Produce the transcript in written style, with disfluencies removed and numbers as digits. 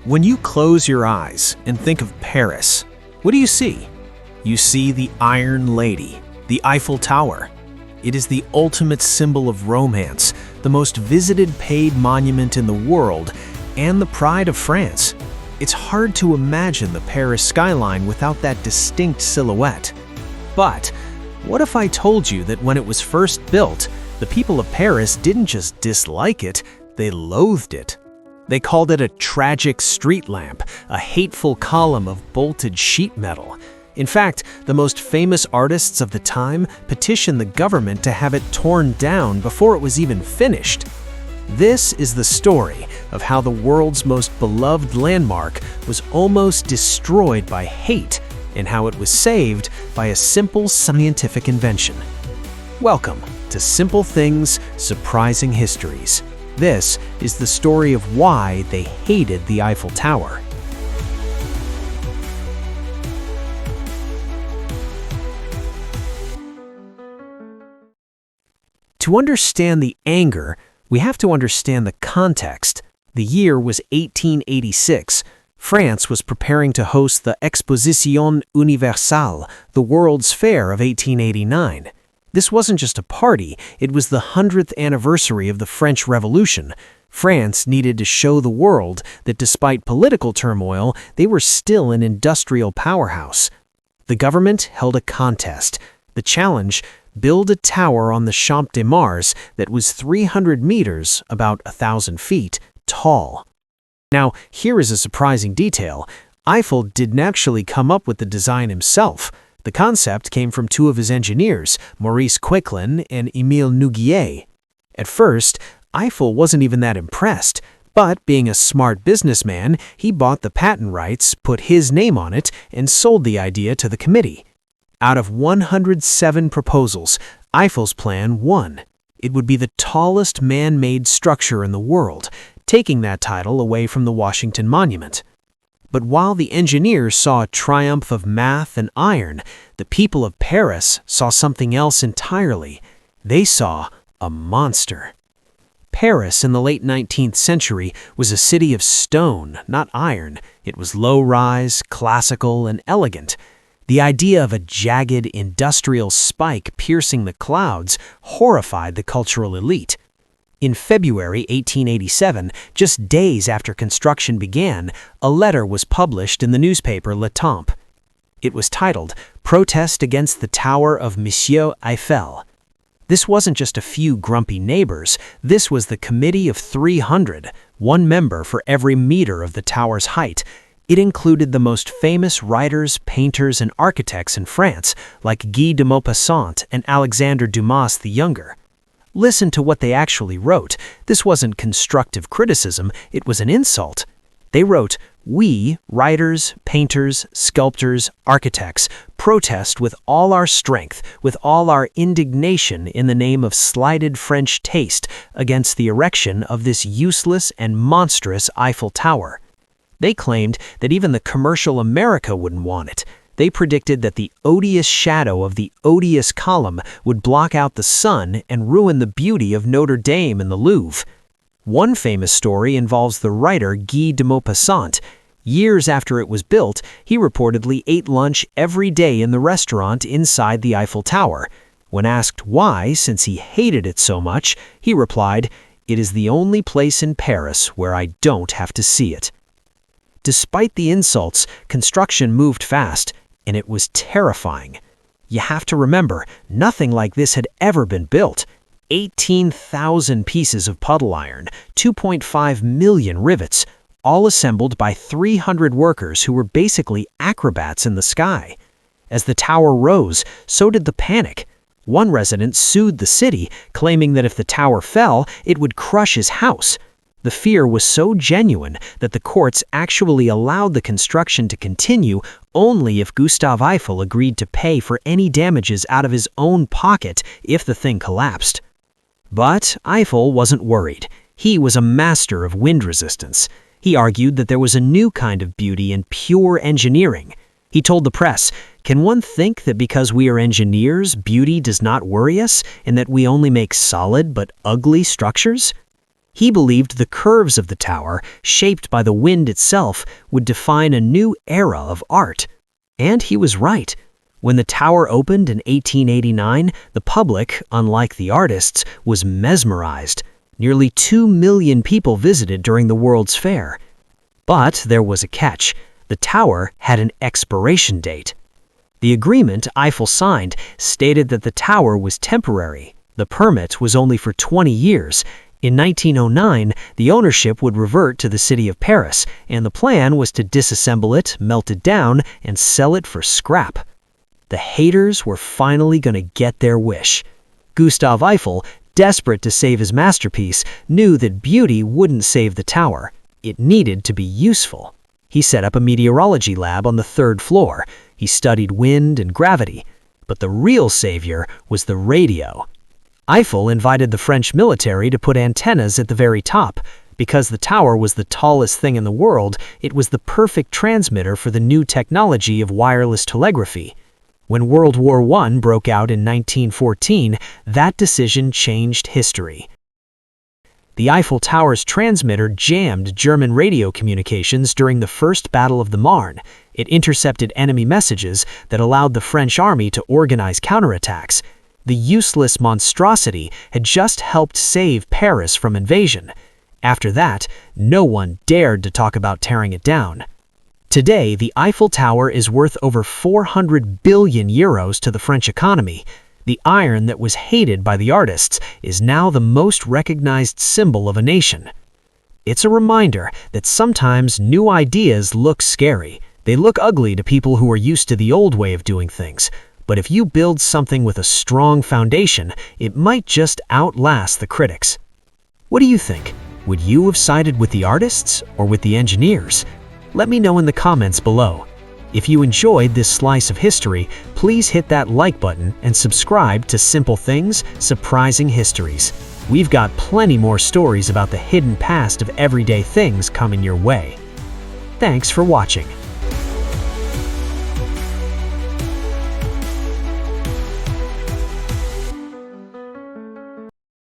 When you close your eyes and think of Paris, what do you see? You see the Iron Lady, the Eiffel Tower. It is the ultimate symbol of romance, the most visited paid monument in the world, and the pride of France. It's hard to imagine the Paris skyline without that distinct silhouette. But what if I told you that when it was first built, the people of Paris didn't just dislike it, they loathed it. They called it a tragic street lamp, a hateful column of bolted sheet metal. In fact, the most famous artists of the time petitioned the government to have it torn down before it was even finished. This is the story of how the world's most beloved landmark was almost destroyed by hate and how it was saved by a simple scientific invention. Welcome to Simple Things Surprising Histories. This is the story of why they hated the Eiffel Tower. To understand the anger, we have to understand the context. The year was 1886. France was preparing to host the Exposition Universelle, the World's Fair of 1889. This wasn't just a party, it was the 100th anniversary of the French Revolution. France needed to show the world that despite political turmoil, they were still an industrial powerhouse. The government held a contest. The challenge: build a tower on the Champ de Mars that was 300 meters, about 1,000 feet, tall. Now, here is a surprising detail. Eiffel didn't actually come up with the design himself. The concept came from two of his engineers, Maurice Quéclin and Émile Nouguier. At first, Eiffel wasn't even that impressed, but being a smart businessman, he bought the patent rights, put his name on it, and sold the idea to the committee. Out of 107 proposals, Eiffel's plan won. It would be the tallest man-made structure in the world, taking that title away from the Washington Monument. But while the engineers saw a triumph of math and iron, the people of Paris saw something else entirely. They saw a monster. Paris in the late 19th century was a city of stone, not iron. It was low-rise, classical, and elegant. The idea of a jagged industrial spike piercing the clouds horrified the cultural elite. In February 1887, just days after construction began, a letter was published in the newspaper Le Temps. It was titled, "Protest Against the Tower of Monsieur Eiffel." This wasn't just a few grumpy neighbors, this was the Committee of 300, one member for every meter of the tower's height. It included the most famous writers, painters, and architects in France, like Guy de Maupassant and Alexandre Dumas the Younger. Listen to what they actually wrote. This wasn't constructive criticism, it was an insult. They wrote, "We, writers, painters, sculptors, architects, protest with all our strength, with all our indignation in the name of slighted French taste against the erection of this useless and monstrous Eiffel Tower." They claimed that even the commercial America wouldn't want it. They predicted that the odious shadow of the odious column would block out the sun and ruin the beauty of Notre Dame and the Louvre. One famous story involves the writer Guy de Maupassant. Years after it was built, he reportedly ate lunch every day in the restaurant inside the Eiffel Tower. When asked why, since he hated it so much, he replied, "It is the only place in Paris where I don't have to see it." Despite the insults, construction moved fast, and it was terrifying. You have to remember, nothing like this had ever been built. 18,000 pieces of puddle iron, 2.5 million rivets, all assembled by 300 workers who were basically acrobats in the sky. As the tower rose, so did the panic. One resident sued the city, claiming that if the tower fell, it would crush his house. The fear was so genuine that the courts actually allowed the construction to continue only if Gustave Eiffel agreed to pay for any damages out of his own pocket if the thing collapsed. But Eiffel wasn't worried. He was a master of wind resistance. He argued that there was a new kind of beauty in pure engineering. He told the press, "Can one think that because we are engineers, beauty does not worry us, and that we only make solid but ugly structures?" He believed the curves of the tower, shaped by the wind itself, would define a new era of art. And he was right. When the tower opened in 1889, the public, unlike the artists, was mesmerized. Nearly 2 million people visited during the World's Fair. But there was a catch. The tower had an expiration date. The agreement Eiffel signed stated that the tower was temporary. The permit was only for 20 years. In 1909, the ownership would revert to the city of Paris, and the plan was to disassemble it, melt it down, and sell it for scrap. The haters were finally going to get their wish. Gustave Eiffel, desperate to save his masterpiece, knew that beauty wouldn't save the tower. It needed to be useful. He set up a meteorology lab on the 3rd floor. He studied wind and gravity. But the real savior was the radio. Eiffel invited the French military to put antennas at the very top. Because the tower was the tallest thing in the world, it was the perfect transmitter for the new technology of wireless telegraphy. When World War I broke out in 1914, that decision changed history. The Eiffel Tower's transmitter jammed German radio communications during the First Battle of the Marne. It intercepted enemy messages that allowed the French army to organize counterattacks. The useless monstrosity had just helped save Paris from invasion. After that, no one dared to talk about tearing it down. Today, the Eiffel Tower is worth over 400 billion euros to the French economy. The iron that was hated by the artists is now the most recognized symbol of a nation. It's a reminder that sometimes new ideas look scary. They look ugly to people who are used to the old way of doing things. But if you build something with a strong foundation, it might just outlast the critics. What do you think? Would you have sided with the artists or with the engineers? Let me know in the comments below. If you enjoyed this slice of history, please hit that like button and subscribe to Simple Things Surprising Histories. We've got plenty more stories about the hidden past of everyday things coming your way. Thanks for watching.